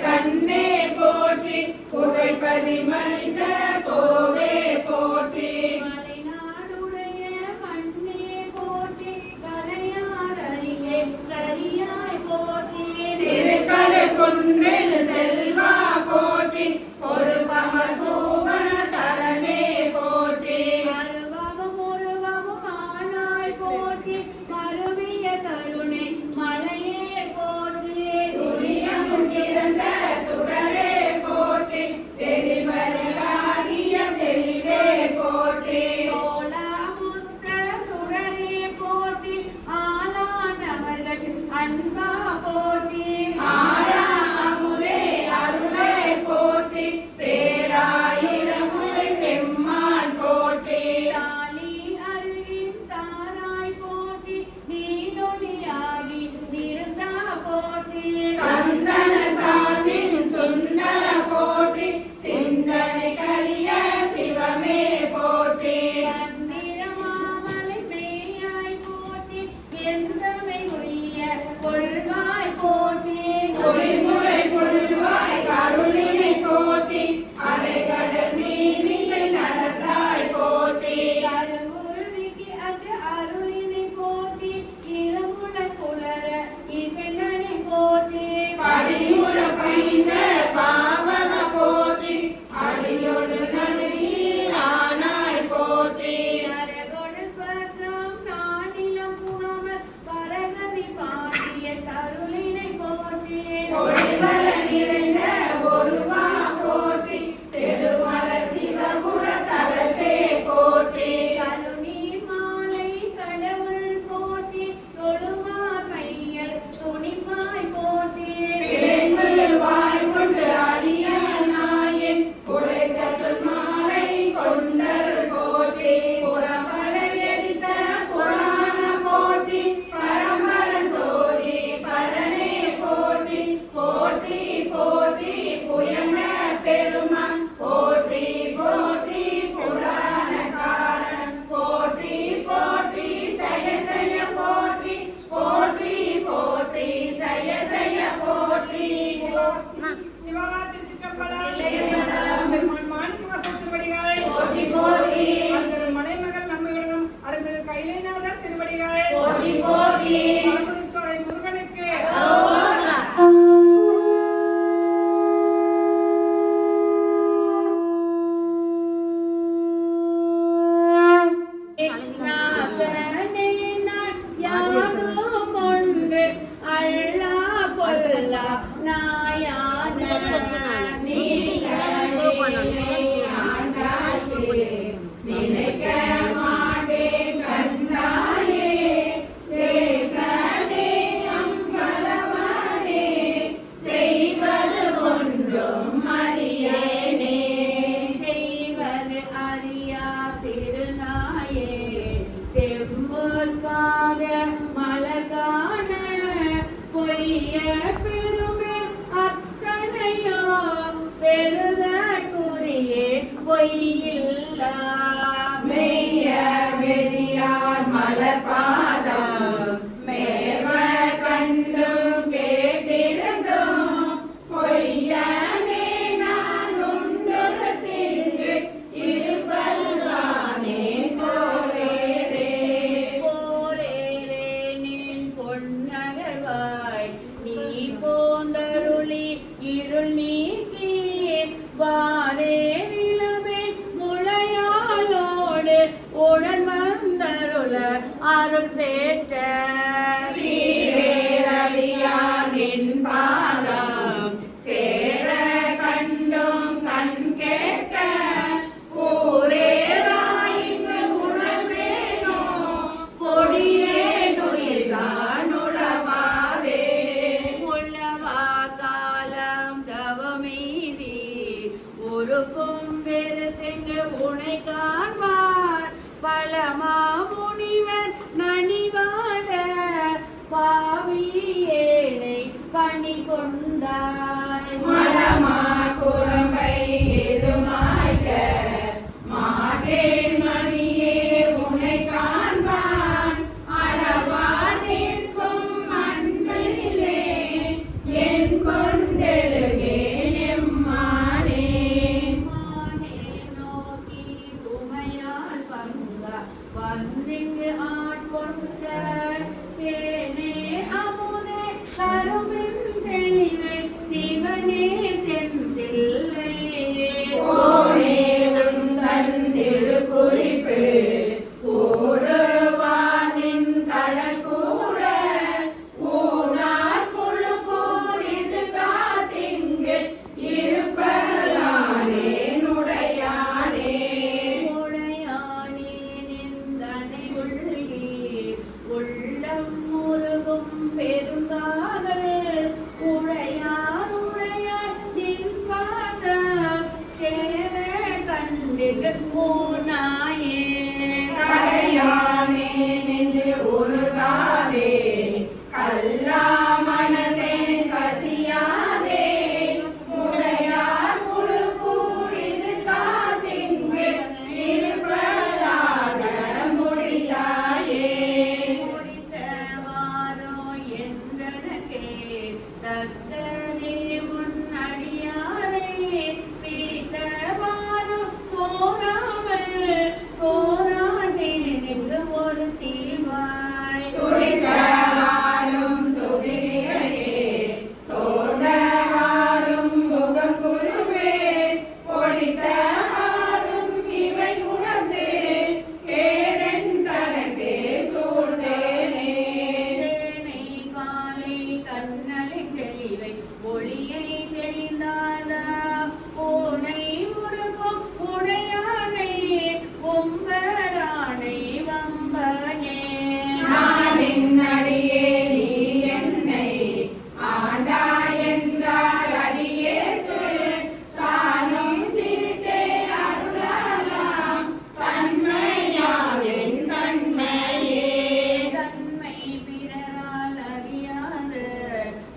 கண்ணே போற்றி புகைப்பதி மனித கோவே போற்றி மலைநாடுடைய மண்ணே போற்றி கலையாரணியே சரியாய் போற்றி திருக்கலை குன்றில் செல்வா போற்றி ஒரு பமதூவன தரனே போற்றி அருவமும் உருவமும் ஆனாய் போற்றி மருவிய கருணை மலையே போற்றி துரியமும் திறந்த சுடரே போற்றி தெளிவராகிய தெளிவே போற்றி கோலாமுத்த சுடரே போற்றி ஆளானவர்கள் அன்பா போற்றி ஆரா அமுதே அருளே போற்றி பேராயிரமுறை பெம்மான் போற்றி தாலி அருவின் தாராய் போற்றி நீலொளியாகி நிறுத்தா போற்றி சந்தன சாந்தின் சுந்தர போற்றி சிந்தனை கலிய சிவமே போற்றி மாமலை பேயாய் போற்றி எந்தமை உய்ய கொள்வாய் போற்றி பொறிமுறை புல்வாய் கருணினை போற்றி அலைகடல் நீரிலை நடந்தாய் போற்றி கருங்குருவிக்கு அன்று அருளினை போற்றி இளமுல புலர இசைந்தனை போற்றி படிமுற பைந்த பாவக போற்றி அடியோடு நடுஈரானாய் போற்றி நரகொடு ஸ்வர்க்கம் நாடிலம் புகாமல் பரகதி பாடிய கருளினை போற்றி பொழிவர நிறைந்த ஒருவா போற்றி செழுமல சிவபுர தலசே போற்றி கருணீர் மாலை கடவுள் போற்றி தொழுமா கையல் துணிப்பாய் போற்றி பிழைமில் வாய் கொண்டு அறிய நாயன் உழைத்த சொல் மாலை கொண்டருள் போற்றி புறமலை எரித்த புராண போற்றி பரமரன் ஜோதி பரனே போற்றி போற்றி போற்றி புயங்க பெருமான் போற்றி போற்றி புராணக்காரன் போற்றி போற்றி சய சய போற்றி போற்றி போற்றி சய சய போற்றி சிவா திருச்சிற்றம்பலம் பெருமான் மாணிக்கவாசல் திருவடிகள் போற்றி போற்றி அருள்திரு மலைமகள் நம்மிடம் அருள்மிகு கைலைநாதர் திருவடிகள் போற்றி போற்றி பரமதுச்சோலை முருகனுக்கு அரோகரா. நாசனே நான் யாதும் ஒன்று அல்லா பொல்லா நாயான நினைக்க மாட்டேன் கண்டானே தேசனே அம்பலவனே செய்வது ஒன்றும் அறியேனே செய்வது அறியா திருநாயே செம்பொல் பாக மலகான பொய்ய பெருமை அத்தனையோ பெருதற்குரியே பொய்யில்லா மெய்ய வெறியார் மலர்பாதம் மேவ கண்டும் கேட்டிருந்தும் பொய்யனே நான் உண்டொரு திங்கு இருப்பதுதானே போரேரே போரேரே நின் பொன்னகவாய் நீ போந்தருளி இருள் நீக்கி வாரே நிலவே முளையாலோடு உடன் வந்தருள அருள் பெற்ற சீரேரடியானின் பாதம் சேர கண்டும் கண் கேட்ட ஊரேராயிங்கு உணர்வேனோ கொடியே நுயிர்தான் உளவாதே உள்ளவா காலம் தவமீதி ஒருக்கும் பெருத்தெங்கு உனை காண்பார் பலமா முனிவர் நனிவாட பாவியேனை பணி கொண்டாய் மலமா குரம்பை எதுமாய்க்க மாட்டேன் மணியே உன்னை காண்பான் அளவா நிற்கும் அன்பிலே என் கொண்டெழுகே எளிதாத உனை உருகும் உடையானை ஒம்பரானை வம்பனே நானின் அடியே நீ என்னை ஆண்டாய் என்றால் அடியேற்கு தானும் சிரித்தே அருளலாம் தன்மையாம் என் தன்மையே தன்மை பிறரால் அறியாத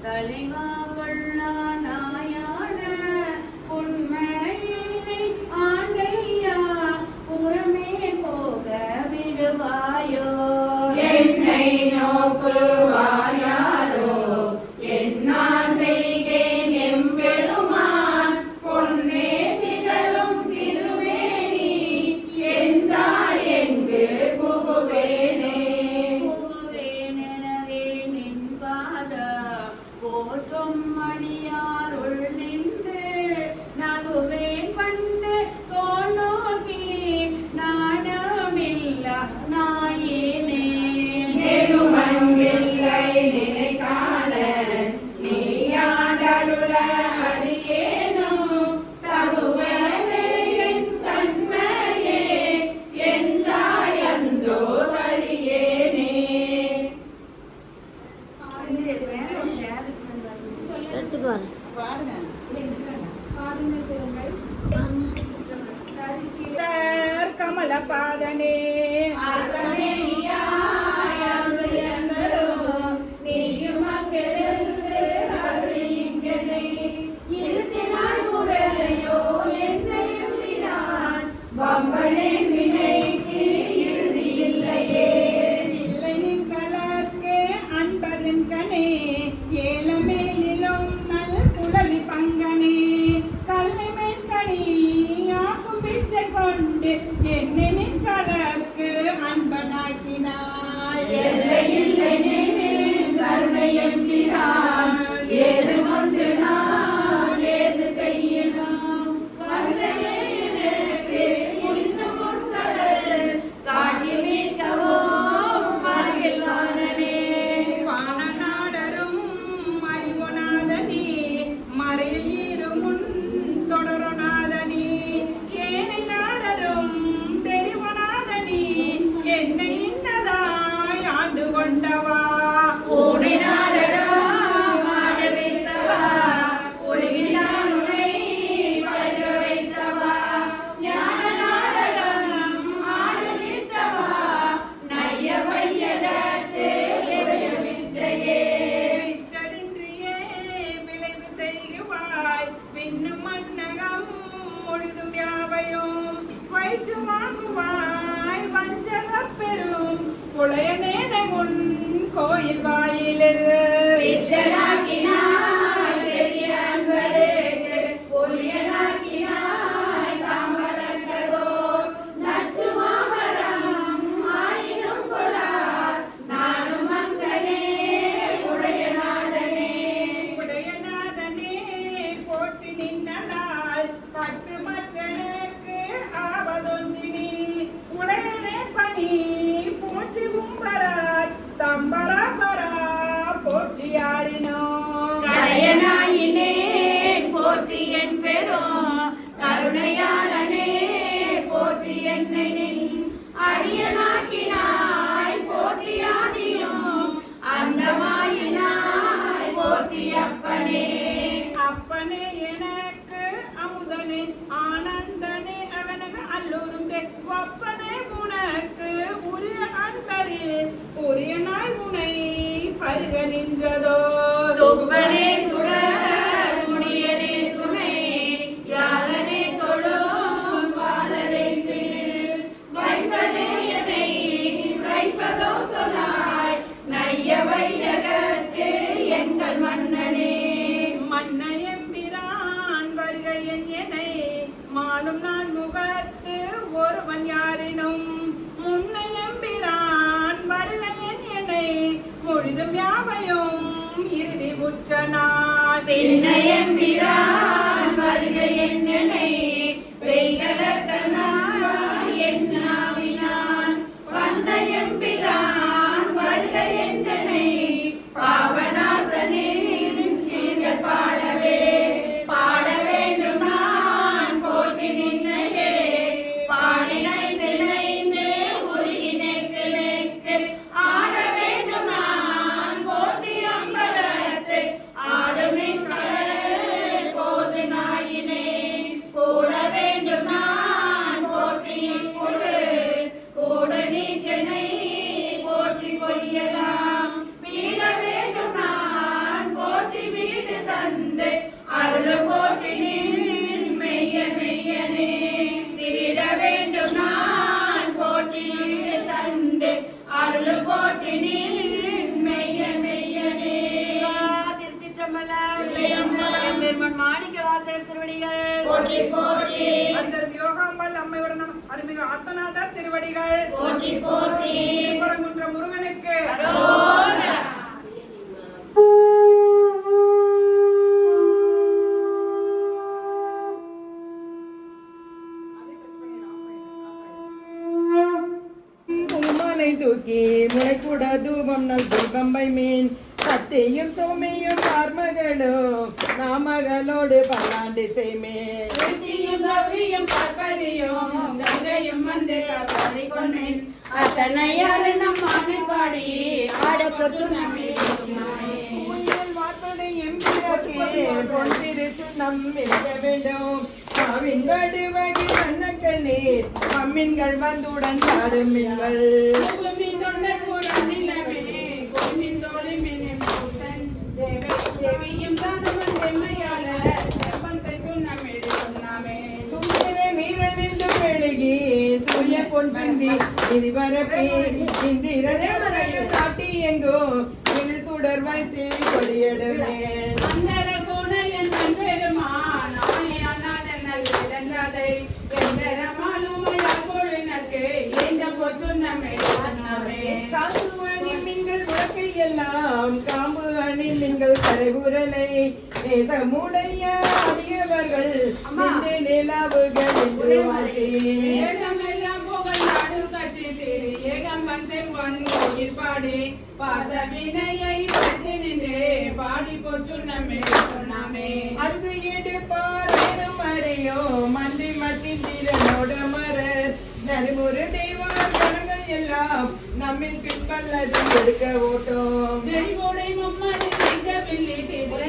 தலைவா கொள்ளா நாயான உண்மையினை ஆண்டையா புறமே போக விடுவாயோ என்னை நோக்குவாயாரோ என்னால் செய்கேன் எம்பெருமான் பொன்னே திகழும் திருமேனி எந்தாய் எங்கு புகுவேனே புகுவேனெனவே நின் பாத போற்றும் அடியாருள் நின்று நகுவேன் பண்டு தோல் நோக்கி நாணமில்லா நாயேனே நெருமண்பில்லை நினைக்காண நீயாண்டருள அடியேனும் தகுவனே என் தன்மையே எந்தாய் அந்தோ அறியேனே எடுத்துட்டு வரேன். கமல பாதனே அர்த்தமே நீயாய் அருளியனரும் நீயும் அங்கிருந்து அருளியிங்கனை இருத்தினாய் முறையோ என்னையும் வினான் வம்பனேன் வினைக்கு இறுதி இல்லையே இல்லை நின் கலர்க்கு அன்பதின் கணே ஏலமேலிலும் நல் குழலி பங்கனே கல்லை மென்கனி ஆக்கும் பிச்சை கொண்டு என்னை நின் கலர்க்கு அன்பனாக்கினாய் எல்லை இல்லை நின் கருணையம் பிரான் ஏது கொண்டு நான் ஏது செய்யணும் வல்லையே எனக்கு இன்னும் உன்கடல் காட்டி மீட்கவும் அருகில் வானனே வானநாடரும் அறிவுநாதனி மறையில் இருமுன் தொடருநாதனி ஏனை நாடரும் தெரிவுநாதனி என்னை இன்னதாய் ஆண்டு கொண்டவா உனை நாடகம் ஆட வைத்தவா உருகினான் உனை பழக வைத்தவா ஞான நாடகம் ஆடுவித்தவா நைய வையகத்து உடைய பிச்சையே பிச்சரின்றியே விளைவு செய்குவாய் பின்னும் மன்னகம் முழுதும் யாவையும் வைச்சு வாங்குவாய் வஞ்சகப் பெரும் புலையனேனை உன் கோயில் வாயிலில் பிச்சலாக்கினாய் பெரிய அன்பருக்கு பொலியனாக்கினாய் தாமரங்கதோ நச்சு மாமரம் ஆயினும் கொளார் நானும் அங்கனே உடைய நாதனே உடையநாதனே போற்றி நின்னலால் பட்டு மற்றனுக்கு ஆவதொன்றினி உடையனே பணி போற்றி கும்பரார் தம்பரபரா போற்றியாரினோ கடையனாயினே போற்றி என் பெரும் கருணையாளனே போற்றி என்னை நின் அடியனாக்கினாய் போற்றியாதியும் அந்தமாயினாய் போற்றி அப்பனே அப்பனே எனக்கு அமுதனே ஆனந்தனே அவனுக்கு அல்லோரும் ஒப்பனே உனக்கு உரிய அன்பரில் உரிய நாய் உனை பருக நின்றதோ தும்பனே சுடர் முடியனே துணை யாரனே தொழும் பாலரின் பின்னில் வைப்பனே என்னை வைப்பதோ சொன்னாய் நைய வையகத்து எங்கள் மன்னனே மன்னையம்பிரான் வருகையன் என்னை மாலும் நான் முகத்து ஒருவன் யாரினும் முன்னையம்பிரான் வருகையன் என்னை முழுதும் யாவையும் இறுதி உற்ற நான் பின்னையம்பிரான் வருகை என்னை வெய்கலக்கனாய் என் நாவினான் பண்ணையம்பிரான் வருகை என்னை பாவநாசனின் சீர்கள் பாடவே மணிவாசர் திருவடிகள் போற்றி போற்றி அந்த யோகாம்பாள் அம்மையுடன் அருள்மிகு ஆத்மநாதர் திருவடிகள் போற்றி போற்றி திருப்பரங்குன்ற முருகனுக்கு அரோகரா. பூமாலை தூக்கி முளைக்கூட தூபம் நல் தீபம்பை மீன் சத்தியும் சோமையும் பார்மகளும் நாமகளோடு பல்லாண்டு செய்மேன் வெற்றியும் கௌரியும் பார்ப்பதியும் கங்கையும் வந்து காப்பாடி கொண்டேன் அத்தனையாறு நம் ஆணை பாடி ஆடப்பட்டு நம்மே உயிர் வார்ப்படை எம்பிராக்கே பொன் திருச்சுண்ணம் எழுத வேண்டும் மாவின் வடுவகி வண்ணக்கண்ணீர் அம்மின்கள் வந்துடன் பாடும் மீன்கள் பூமியின் தொண்டர் புறம் நிலவே கோமின் தோழி மின்னும் கூட்டன் தேவியும் தானவன் செம்மையால செப்பந்தை சுண்ணமேடு சொன்னாமே சூரியனை மீறவிந்து மெழுகி சூரிய பொன் பிந்தி இது வரப்பே இந்திரனையும் காட்டி எங்கோ இரு சுடர் வைத்து கொடியிடுவேன் அந்தர கோணையன் பெருமான் ஆணை அண்ணாதன் நல்லதை எந்தரமாலுமையா கோழினக்கு எந்த பொத்து நம்மேடு சொன்னாமே காம்பு அணி மீன்கள் உலக்கை எல்லாம் காம்பு அணி மீன்கள் கரைபுரலை நேசமுடைய அடியவர்கள் நின்று நிலவுகள் என்று வாழ்கிறேன் ஏகமெல்லாம் புகழ் நாடும் கட்டிட்டு ஏகம் வந்தேன் பொன் கோயில் பாடி பாத வினையை பற்றி நின்று பாடி போச்சு நம்மே சொன்னாமே அன்பு எடுப்பார் அறியோ மன்றி மட்டி திறனோடு மரர் நறுமுறு தெய்வம் கணங்கள் எல்லாம் நம்மில் பின்பல்லது எடுக்க ஓட்டோம் தெரிவோடை மும்மது செய்த பிள்ளை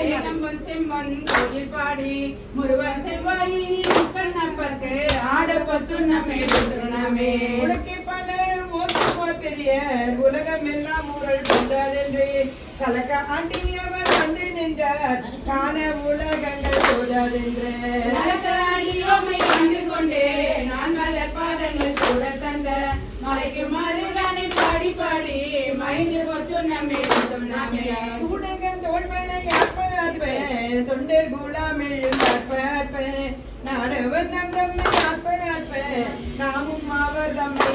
ஏகம் வந்தேன் பொன் கோயில் பாடி முருவன் செவ்வாயின் கண்ணப்பற்கு ஆட போச்சு நம்மே சொன்னாமே உலகை பலர் ஓட்டுவார் பெரியர் உலகம் எல்லாம் ஊரல் கொண்டாதென்று கலக்க ஆண்டியவர் வந்து நின்றார் காண உலகங்கள் போதாதென்று நலத்தாடியோமை கண்டு கொண்டே நான் மலர் பாதங்கள் கூட தந்த மலைக்கு மருகானை பாடி பாடி மயிறு போச்சு நம்மே சொன்னாமே சூடகன் தோல்வனை ஆற்ப தொண்டர் குலாமில் ஆற்ப நாடவர் நம் தம்மை ஆற்ப நாமும் அவர் தம்மை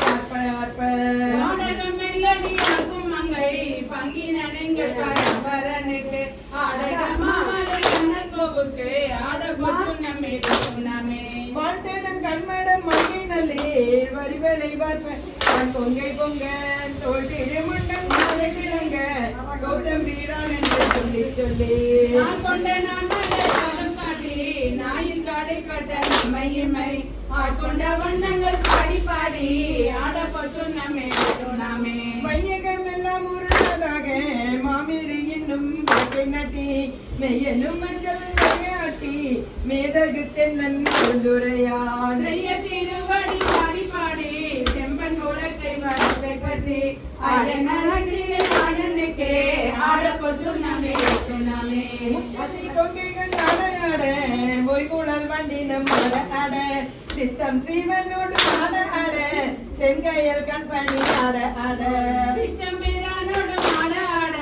ஆற்ப நாடகம் மெல்லடி ஆகும் மங்கை பங்கினங்கள் பரனுக்கு ஆடகமாலை கோபுக்கு ஆட போச்சு நம்மே சொன்னாமே வாழ்த்தேடன் கண்மடம் மங்கை நல்லீர் வரிவளை பார்ப்ப பொங்கை பொங்க தோல் திருமண்டம் கிழங்க கௌதம் வீரான் என்று சொல்லி நான் கொண்ட நான் மலர் காட்டி நாயின் காடை கட்ட நம்மையுமை ஆட்கொண்ட வண்ணங்கள் பாடி பாடி ஆட போச்சு நம்மே சொன்னாமே வையகம் எல்லாம் உருளதாக மாமீறு இன்னும் வாக்கை நட்டி மெய்யனும் மஞ்சள் விளையாட்டி மேதகு தென்னன் துரையான் செய்ய திருவடி பாடி பாடி செம்பன் உலக்கை வரத்தை பற்றி ஆடனே ஆடனுக்கே ஆட போச்சு நம்மே சொன்னாமே அதி கொங்கைகள் ஆட பொய்குழல் வண்டினம் ஆட சித்தம் சீவனோடு ஆட செங்கையல் கண்பணி ஆட பிச்சம்பிரானோடு ஆட ஆட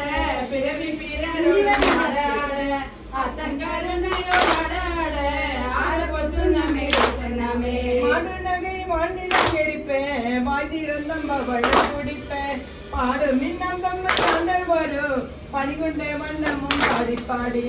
பிறவி பிறரோடு ஆட ஆட அத்தன் கருணையோடு ஆட ஆட ஆட போச்சு நம்மே சொன்னாமே மாடு நகை வாழ்நிலம் எரிப்பேன் வாய் திறந்தம் அவள் குடிப்பேன் பாடு மின்னம் தம்மை கொண்ட வரும் பணிகொண்ட வண்ணமும் பாடி பாடி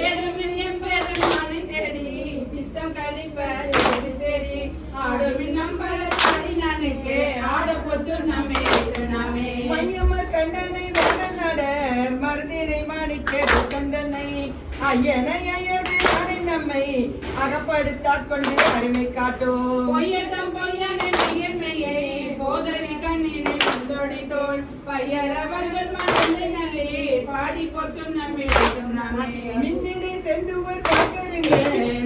பெருமின் எம்பெருமானை தேடி சித்தம் கழிப்ப தேடி தேடி ஆடுமின் நம்பல தாடி நானுக்கு ஆட போச்சு நம்மே சொன்னாமே மையமர் கண்டனை வேற நடர் மருதினை மாணிக்க கந்தனை ஐயனை ஐயர்ந்து அணை நம்மை அகப்படுத்தாட்கொண்டு அருமை காட்டும் பொய்யதம் பொய்யனை மெய்யை போதனை கண்ணினை முந்தோடி தோல் பையரவர்கள் மனதை நல்லே பாடி போச்சு நம்மே சொன்னாமே மின்னிடை செந்துவர் பார்க்கருங்க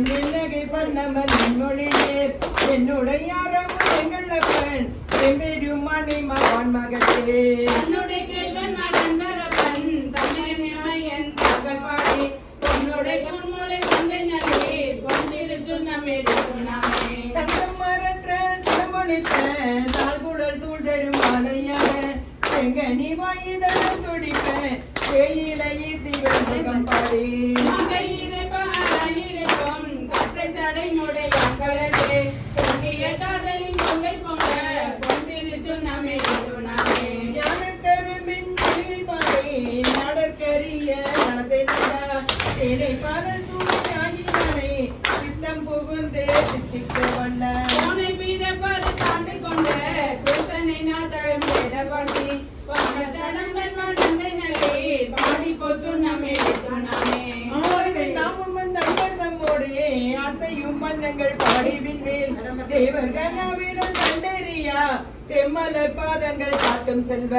மின்னகை பண்ணமல் மொழி நேர் என்னுடைய அறவும் எங்கள் அப்பன் எம்பெருமானை மகன் மகத்தே தன்னுடைய கேள்வன் மகந்தரப்பன் தமிழ் நிமையன் பகல் பாடி பொன்னுடைய பொன்முளை கொண்டை நல்லே பொன்னிருச்சு நம்மே சொன்னாமே சங்கம் மரற்ற சிலமொழிப்ப தாழ்குழல் சூழ்தரும் மாலையாக செங்கனி வாயுதலும் துடிப்ப தேயிலையை சிவன் பாடி மகையிரை பாராயிரைக்கும் அசையும் வண்ணங்கள் பாடிவின் மேல் தேவர் கனவிடம் கண்டறியா செம்மலர் பாதங்கள் காட்டும் செல்வ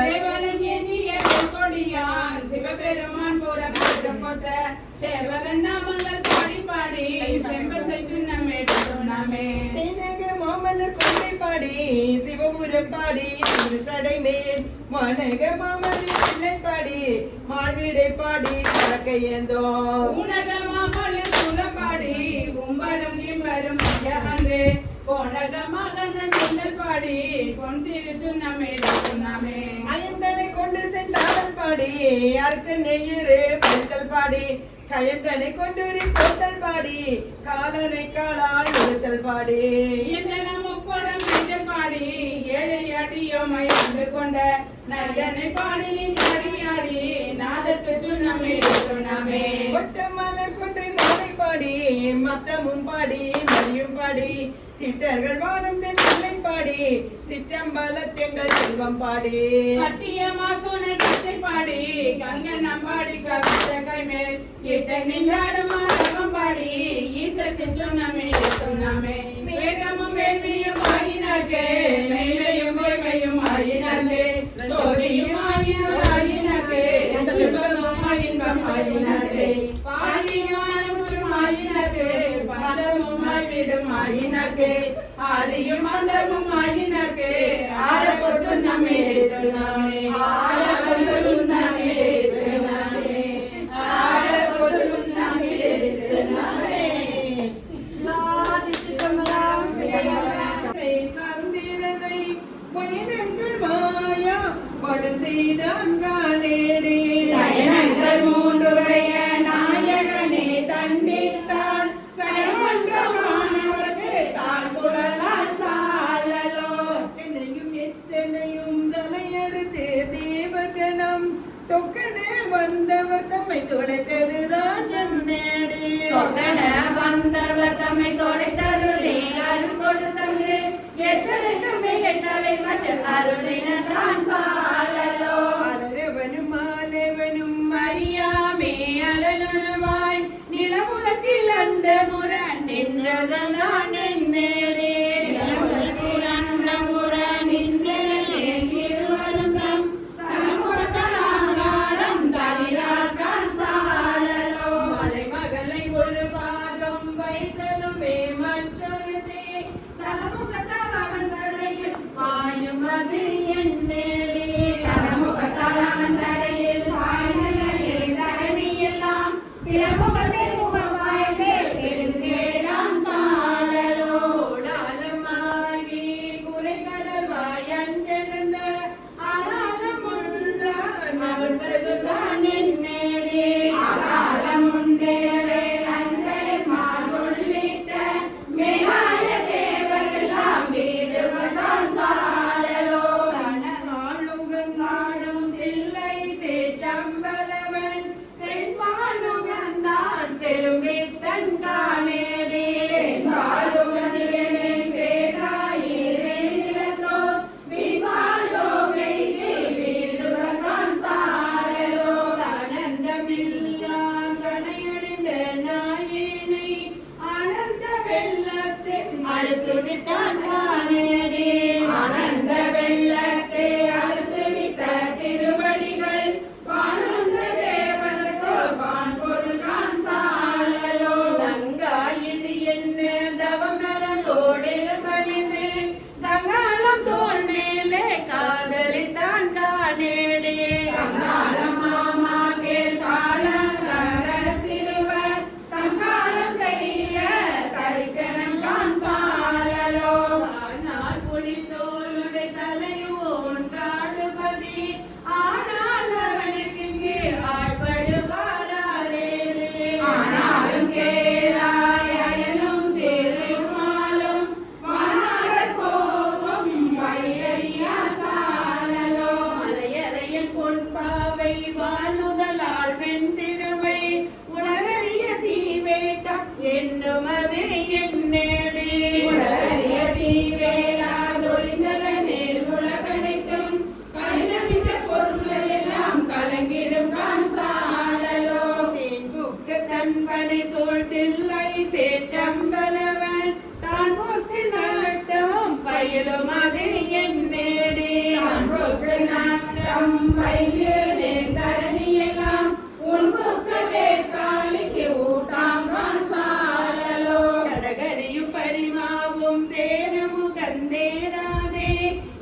தேவலன் ஏந்திய கொடியான் சிவபெருமான் போற்ற தேவகன் நாமங்கள் பாடி பாடி செம்பசை சுண்ணமே தென்னக மாமலர் கொண்டை பாடி சிவபுரம் பாடி திருசடை மேல் மாநக மாமலர் பிள்ளை பாடி மாழ்வீடை பாடி சரக்கையேந்தோ உனக மாமல்லன் குலப்பாடி உம்பரும் இம்பரும் அன்று போனகமாக நீங்கள் பாடி பொன் திரு சுண்ணமே ஐந்தனை கொண்டு சென்றாடல் பாடி அர்க்க நெய்யரு படுத்தல் பாடி கயந்தனை கொண்டு போத்தல் பாடி காலனை காலால் நிறுத்தல் பாடி இயந்தனம் முப்பதம் நெஞ்சல் பாடி ஏழை அடியோமை வந்து கொண்ட நல்லனை பாடி அடியாடி நாதற்கு சுண்ணமே ஒட்ட மலர் கொன்றை மாலை பாடி மத்தமும் பாடி மதியும் பாடி சிட்டர்கள் வாழும் தென் பிள்ளை பாடி சிற்றம்பலத்தெங்கள் செல்வம் பாடி கட்டிய மாசோனை கட்டை பாடி கங்கன் நம்பாடி கவித்த கைமேல் கிட்ட நின்றாடும் மாதவம் பாடி ஈசத்தின் சுண்ணமே வேகமும் வேள்வியும் ஆகினார்க்கு மெய்மையும் பொய்மையும் ஆகினார்க்கு ஜோதியும் ஆகினார்க்கு இன்பம் ஆகினார்க்கு பாலியும் ஆகினார்க்கு பந்தமும் வீடும் ஆகினார்க்கு ஆதியும் அந்தமும் ஆகினார்க்கு ஆடப்பட்டு நம்மை ஆடப்பட்டு நம்மை சந்திரனை பயணங்கள் மாயா படு செய்தான் காலேடே பயணங்கள் மூன்றுடைய நாயகனே தண்டித்தான் சயமன்றமானவர்க்கு தான் குழலால் சாலலோ என்னையும் எச்சனையும் தலையறுத்து தேவகணம் தொக்கனே வந்தவர் தம்மை தொலைத்ததுதான் என் நேடே தொட்டன வந்தவர் தம்மை தொலைத்தருளே அருள் கொடுத்தங்கு எத்தனைக்கு மிகை தலை மற்றும் அருளினான் சாலலோ அலரவனும் ஆலவனும் அறியாமே அலலுருவாய் நிலமுலத்தில் அந்த முரண் நின்றதுதான் என் நேடே நிலமுலத்தில் அந்த முரண் நின்றதிலே இருவருந்தம் சமூகத்தலாகாரம் தவிரான் சாலலோ மலைமகளை ஒரு பாகம் வைத்தலுமே மற்றொரு சலமுகத்தால் அவன் தடையில் பாயும் அது என் நேடே சமூகத்தால் அவன் தடையில் வாழ்நிலையே தரணி எல்லாம் பிறமுகத்தில் முகமாயதே பெருங்கேடான் சாலலோ ஓடாலமாகி குறைகடல் வாயஞ்செழுந்த ஆனாலும் உண்டான் அவன் செதுதான் என் நேடே அகாலம் உண்டேரே நன்றை மால் உள்ளிட்ட மேலாய தேவரெல்லாம் வீடுவதான் சாலலோ நாளுகந்தாடும் தில்லை சேற்றம்பலவன் பெண்பாலுகந்தான் பெருமித்தன் காணேடே பாலுகதிலே பேராயிரே நிலத்தோ விமாலோ வைதி வீடுவதான் சாலலோ ஆனந்தமில்லான் தனையடைந்த நாயினை ஆனந்த வெள்ளத்தின் அழுத்துவித்தான் காணேடே ஆனந்த வெள்ளத்தை அழுத்துவித்த திருவடிகள் வானந்த தேவர்க்கோ வான் பொருள் கான் சாலலோ தங்காயிது என்ன தவம் நரம்போடில் பணிந்து தங்காலம் தோல் மேலே காதலித்தான் காணேடே தங்காலம் மாமா கேள் காலந்தர திருவர் தங்காலம் செய்ய தரித்தனம் கான் சாலலோ சேற்றம்பலவன் தான் போக்கு நாட்டம் பயிலும் அது என்னேடி அன்புக்கு நாட்டம் பயிலே தரணியெல்லாம் உன்புக்கவே காலிக்கு ஊட்டாங்கான் சாழலோ கடகரியும் பரிமாவும் தேனமும் கந்தேராதே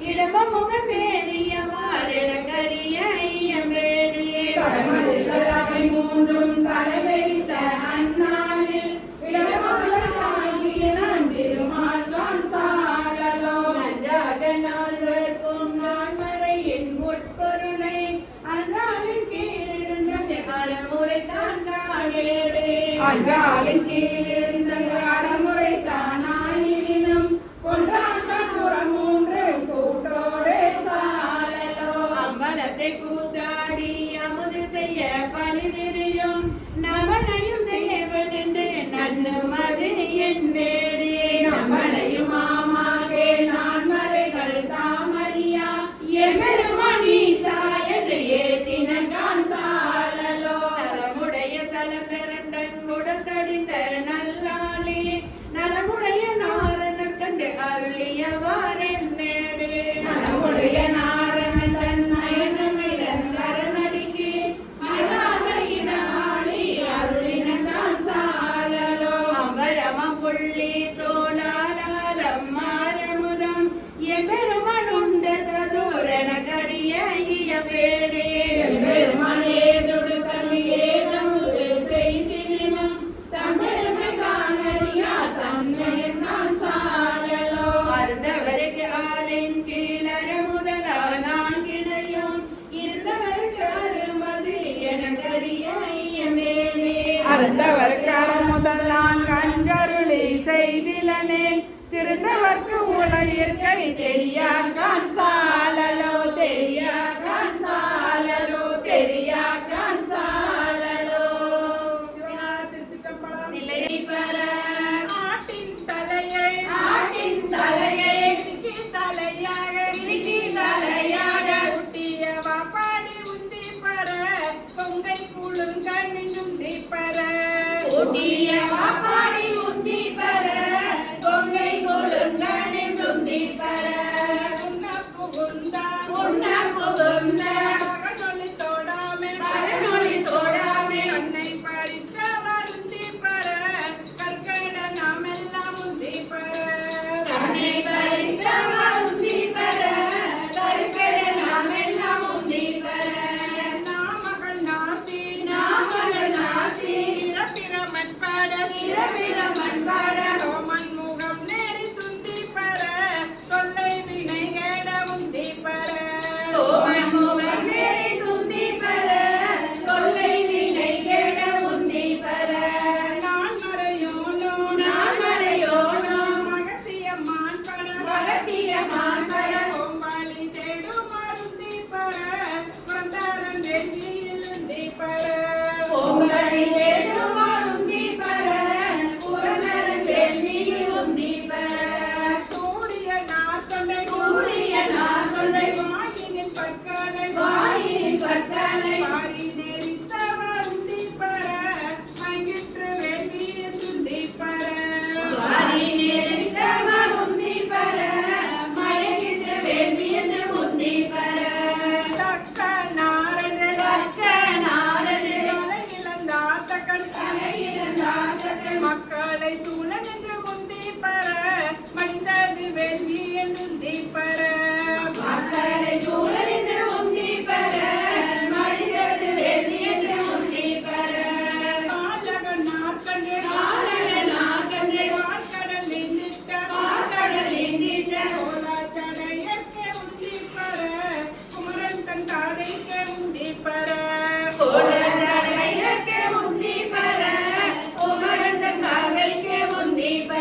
இடம முகந்தேறியவாரிடங்கரிய ஐயமேடியே கடமதில்களாவை மூன்றும் தலைவைத்த அந்நாளில் இடமாகிய நான் திருமால்கான் சாழலோ நன்றாக நால்வர்க்கும் நான்மறையின் உட்பொருளை அன்றாலின் கீழிருந்த அறமுறை தான் காணேடே அன்றாலின் கீழிருந்த அறமுறை தானாயினும் கொன்றான் புறம் மூன்று கூட்டோரே சாழலோ அம்பலத்தை கூத்தாடி அமுது செய்ய பலிதிரியும் நமனையும் தேவன் என்று நன்னும் அது என்னேடி நம்மளையும் மாமாகே நான் மறைகள் தாமரியா எம்பெருமானீசா என்று ஏத்தினங்கான் சாழலோ சலமுடைய சலந்தரண்டன் உடல் தடிந்த நல்லாளே நலமுடைய நாரணன் கண்டு அருளியவாரென்னேடே நலமுடைய நாரணன் தன் நயனமிடன் கரணடிக்கு அழகாக இடாளி அருளினங்கான் சாழலோ அம்பரமம் புள்ளி தோளாலம் மாரமுதம் எம்பெருமான் உண்ட சதுரன கரிய ஐயவேடே பெருமானே தொடுத்தல் ஏதமுது செய்தினும் தம்பெருமை காணறியா தன்மையன் நான் சாழலோ அருந்தவருக்கு ஆளின் கீழற முதலானாங்கினையும் இருந்தவருக்கு அருமது என கரிய ஐயமேடே அருந்தவர்க்கு முதலான் கண்கருளி செய்திலனே திருந்தவர்க்கு உலகிற்கை தெரியாகான் சாலலோ தெரியாகான் சாலலோ தெரியாகான் சாலலோ திருச்சிற்றம்பலம். நிலை பெற ஆட்டின் தலையை ஆட்டின் தலையை இறுக்கி தலையாக இறுக்கி தலையாக ஊட்டிய வாப்பாடி உந்தி பர பொங்கை குழுங்கனின் உந்தி பர ஊட்டிய வாப்பாடி உந்தி பெற கொங்கை கொடுங்கனை உந்தி பெற உண்ண புகுந்தா உண்ண புகுந்த பகனொலி தோடாமே பரநொழி தோடாமே கண்ணை பறித்தவர் உந்தி பர கற்கட நாமெல்லாம் உந்தி பர கண்ணை பறித்தவர் உந்தி பெற கருக்கடை நாமெல்லாம் உந்தி பெற நாமகள் நாசி நாமகள் நாசி இறப்பிரமன் பாட இரவிரமன் பாட ரோமன் முகம் நேரி துந்தி பர தொல்லை வினை கேட உந்தி பர சோமன் முகம் நேரி துந்தி பெற கொள்ளை வினை கெட உந்தி பெற நான் மறையோனோ நான் மறையோனோ மகத்தியம்மான் பட மகத்தியமான் பட கோம்பாளி தேடுமார் உந்தி பர புறந்தாரன் நெஞ்சியில் உந்தி பர பொங்கலை தேடுமார் உந்தி பெற புறநரன் வேள்வியில் உந்தி பெற சூரிய நாற்கொண்டை சூரிய நாற்கொண்டை வாயினின் பற்களை வாயினின் பற்களை வாரி நெறித்தவர் உந்தி பர மங்கிற்று வேண்டிய துந்தி பர வாரி நெறித்தவர் உந்தி பெற மயங்கிற்று வேள்வியில் உந்தி பெற தக்க நாரணன் தக்க நாரணன் தலையிழந்தாத்தகன் மக்களை சூழ நின்று உந்தி பர மனிதது வெள்ளி என்று உந்தி பர மக்களை சூழலின்று உந்தி பெற மனிதர் வேள்வி என்று உந்தி பெற பாலகன் நாற்கண்டே பாலகன் நாற்கண்டே வார்க்கடல் நின்றிட்ட வார்க்கடல் நின்றிட்ட கோலாச்சடையற்கே உந்தி பர குமரன் தன் தாதைக்கே உந்தி பர கோலதடையர்க்கே உந்தி பெற உமரந்த காவைக்கே உந்தி பெற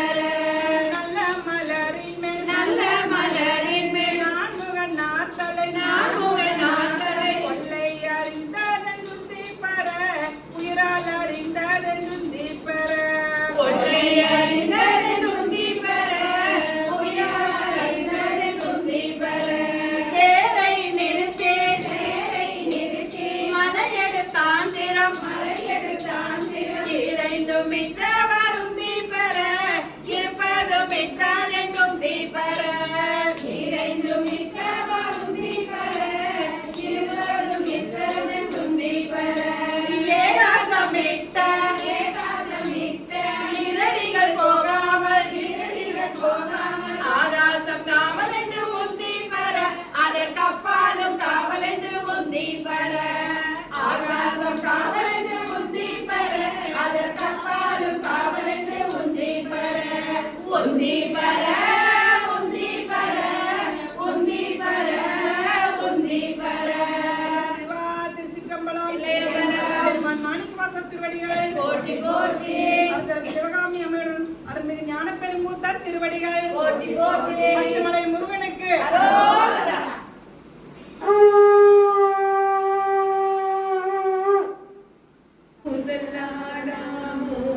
முத்தர் திருவடிகள் போற்றி போற்றி பத்துமலை முருகனுக்கு அரோகரா.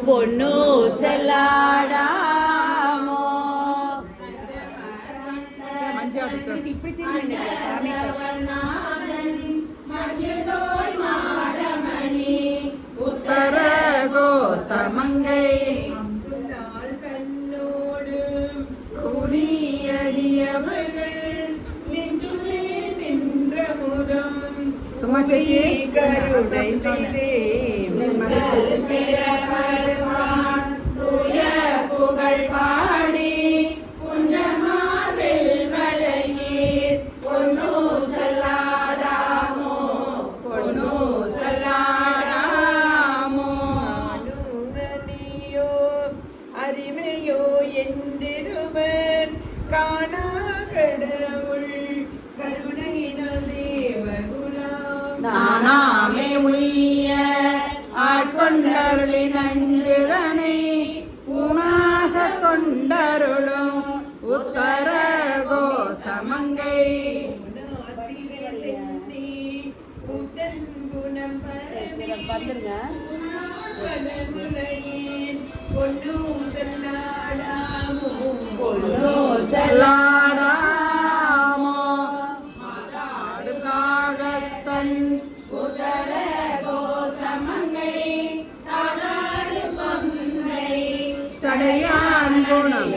பொன்னு செல்லாடாமோ உத்தர கோசமங்கை கண்ணோடு குடியடியவர்கள் நெஞ்சுள்ளே நின்ற முதம் சும்மா சேச்சி. கருணை செய்தே பெருமான் தூய புகழ் பாடி புஞ்சமார்பில் மலையீர் பொன்னு செல்லாடாமோ பொன்னு செல்லாடாமோ அனுகனியோ அறிவையோ என்றிருவர் காணா கடவுள் கருணையினால் தேவகுலாம் நானாமே உய்ய ஆட்கொண்டருளின் அஞ்சுதனை உணாக கொண்டருளும் உத்தர கோசமங்கை புத்தன் குணம் பரவி பொன்னு செல்லாடாமோ பொன்னு செல்லாடாமோ மாதாடுகாகத்தன் உத்தர கோசமங்கை தாதாடு கொன்றை சடையான் குணம்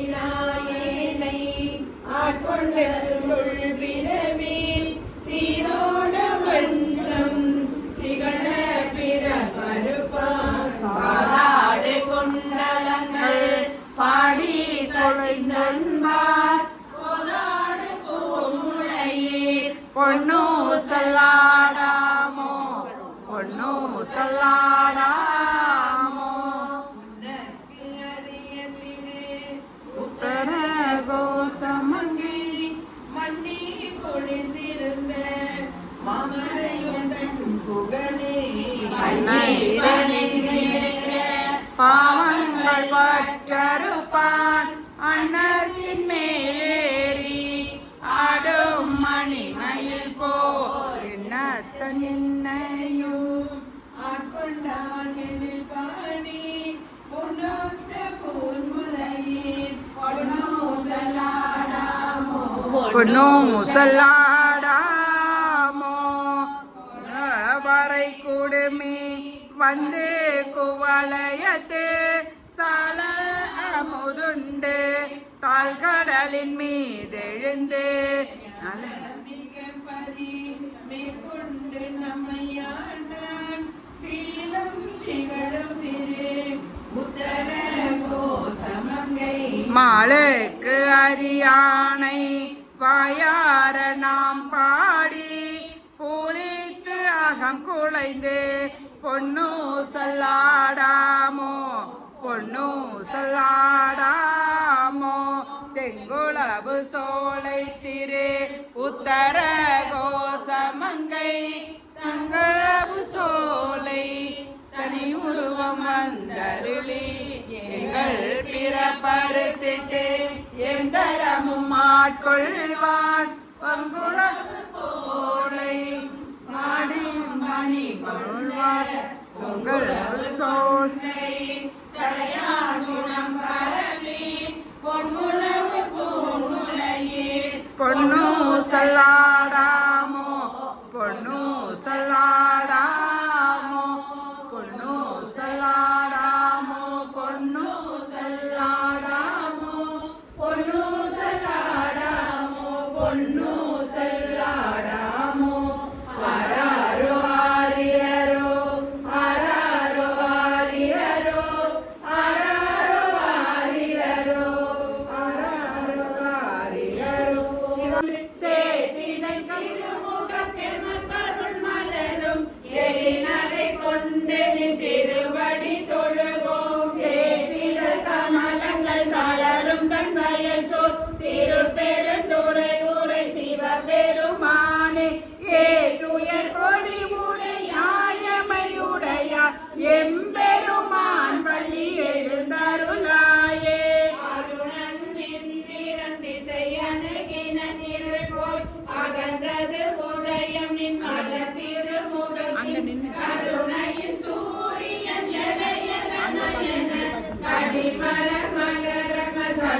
போதாட்டினாயேனை ஆட்கொண்டருள் பிறவி தீரோட வண்ணம் திகழ பிற பருப்பான் பாதாடு கொண்டலங்கள் பாடி தொலைந்தன்பார் போதாடு பூமுளையீர் பொன்னு செல்லாடாமோ பொன்னு செல்லாடாமோ உனக்கு அறிய திரு உத்தர கோசமங்கை மண்ணி பொழிந்திருந்த மாமரையுடன் புகழே அன்னை வணங்கியிருக்க பாவங்கள் பற்றறுப்பான் அன்னத்தின் மேலேறி ஆடும் மணிமயில் போல் என்னையும் ஆட்கொண்டான் எழில் பாடி பொன்னொத்த பூன்முலையில் பொன்னோ செல்லாடாமோ பொன்னு செல்லாடாமோ வரை குடுமி வந்து குவளையத்து சால அமுதுண்டு தாழ்கடலின் மீதெழுந்து மிக பரி மேற்கொண்டு நம்மையாண்டான் சீலம் திகழும் திரு உத்தர கோசமங்கை மாலுக்கு அரியானை வாயார நாம் பாடி பூலித்து அகம் குலைந்து பொன்னு செல்லாடாமோ பொன்னு செல்லாடாமோ தெங்குளவு சோலை திரு உத்தர கோசமங்கை தங்களவு சோலை தனி உருவம் வந்தருளி எங்கள் பிறப்பறுத்திட்டு எந்தரமும் ஆட்கொள்வான் பங்குளவு சோலை மாடி மணி கொள்வார் உங்களவு சோலை சடையான் குணம் பரவி பொன்முளவு பூமுலையில் பொன்னு செல்லாடாமோ பொன்னு செல்லாடாமோ பொன்னு செல்லாடாமோ பொன்னு செல்லாடாமோ பொன்னு செல்லாடாமோ பொன்னு செல்லாடாமோ ஆராரோ ஆரியரோ ஆராரோ ஆரியரோ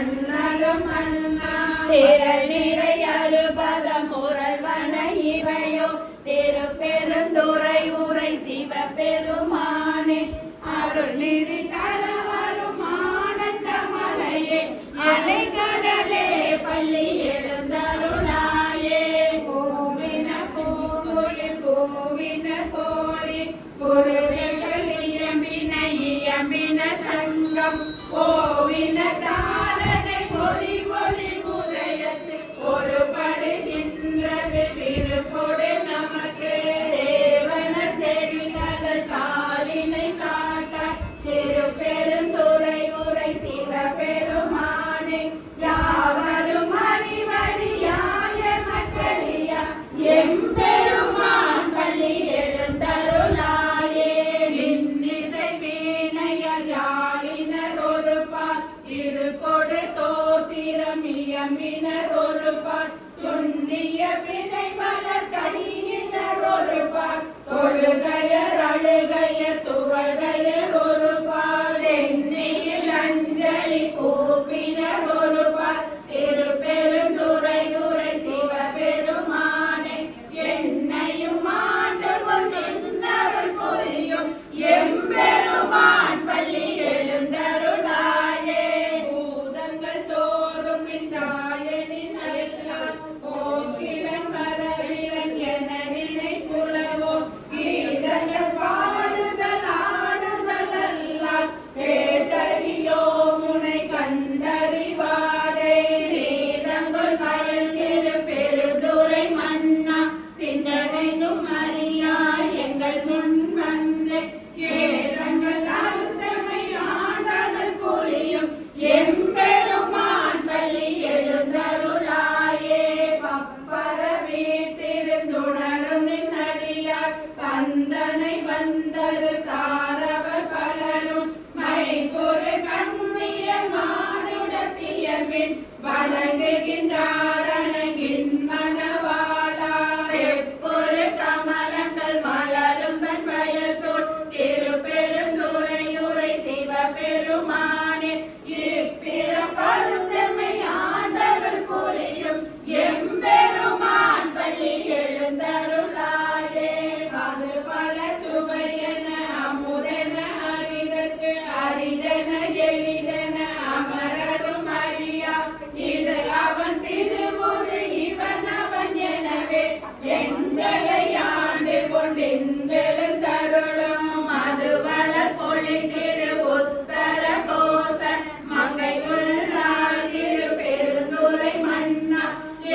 அண்ணலும் அண்ணா திரள் நிறை அறுபத முரல்வன இவையோ திருப்பெருந்துறை உரை சிவபெருமானே அருள் நிதி தர வரும் ஆனந்த மலையே அலைகடலே பள்ளி எழுந்தருளாயே கோவின பூங்குயில் கோவின கோலி குருவிகள் இயம்பின இயம்பின சங்கம் கோவின தாரனை ஒளி ஒளி உதயத்து ஒரு படுகின்றது விருப்பொடு நமக்கு தேவன செடிகள் காலினை காட்ட திருப்பெருந்துறை உரை சிவபெருமானே யாவரும் அறிவறியாய மக்களியா எம்பெருமான் பள்ளி எழுந்தருளாயே இன்னிசை வீணையல் யாழினர் ஒரு பால் இரு கொடு தோத்திரம் இயம்பினர் ஒரு பால் துண்ணிய பிணை மலர் கையினர் ஒரு பால் தொழுகையர் அழுகையர் துவழ்கையர் ஒரு பால் சென்னையில் அஞ்சலி கூப்பினர் ஒரு பால் திருப்பெருந்துறை உரை சிவபெருமானே என்னையும் ஆண்டு கொண்டருள் புரியும் எம்பெருமான் பள்ளி எழுந்தருளாயே பூதங்கள் தோறும் நின்றாயனின் எல்லாம் கோகிலம் வரவிலன் என நினைப்புலவோ கீதங்கள் பாடுதல் ஆடுதல் அல்லால் கேட்டறியோ முனை கண்டறிவாரே சீதங்குள் வயல் திருப்பெருந்துறை மன்னா சிந்தனைக்கும் அறியாய் எங்கள் முன் வந்து ஏதங்கள் அருந்தமை ஆண்டகள் புரியும் எம்பெருமான் பள்ளி எழுந்தருளாயே பப்பர வீட்டிருந்துணரும் நின்னடியார் கந்தனை வந்தரு காரவர் பலனும் மைகுரு கண்மியல் மானுடத்தியல்பின் வணங்குகின்றாரணகின் மனவாளா செப்பொரு கமலங்கள் மலரும் தன் வயல் சூழ் திருப்பெருந்துறை உரை சிவபெருமானே இப்பிறப்பருந்தமை ஆண்டருள் புரியும் எம்பெருமான் பள்ளி எழுந்தருளாயே அது பல சுவையென அமுதென அறிதற்கு அரிதென எளிதென அமரரும் அறியா இது அவன் திருவுரு இவன் அவன் எனவே எங்களை ஆண்டு கொண்டெங்களெந்தருளும் மதுவளர் பொழி திரு உத்தர கோச மங்கை உள்ளாய் திருப்பெருந்துறை மன்னா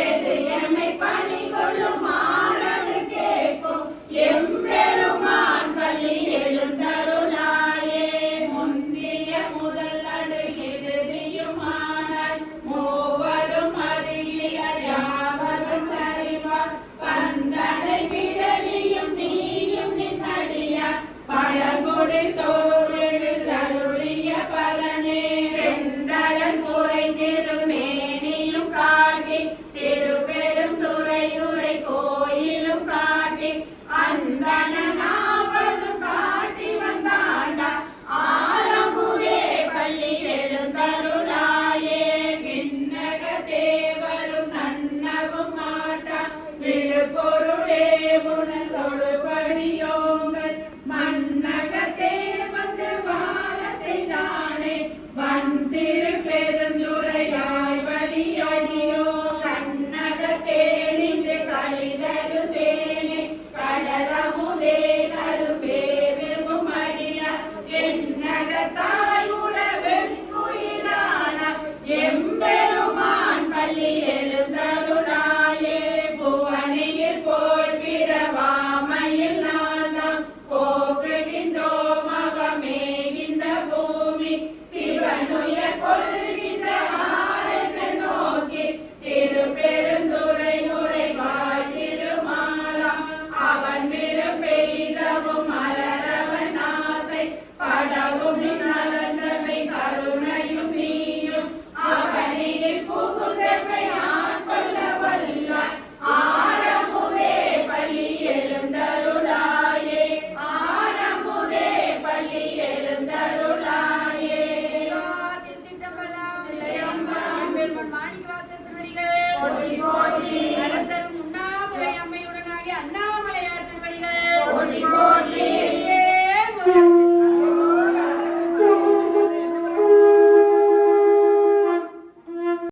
எது எமை பணி கொள்ளும் மாறது கேட்கும் எம்பெருமான் பள்ளி எழுந்தருளாயே முந்திய முதல் நடு இறுதியுமானாய் மூவரும் அறியில யாவரும் அறிவார் பந்தனை விரலியும் நீயும் நின்னடியார் பழங்குடி தோழெடு தருளிய பலனே செந்தழல் புரை திருமேனியும் காட்டி திருப்பெருந்துறை உரை கோயிலும் காட்டி அந்தனாவது காட்டி வந்தாண்டா ஆரமுதே பள்ளி எழுந்தருளாயே விண்ணக தேவரும் நன்னவும் மாட்டா விழுப்பொருளே உணல் தொழுபடியோங்கள் மன்னகத்தே வந்து வாழ செய்தானே வன் திரு பெருந்துரையாய் வழியடியோ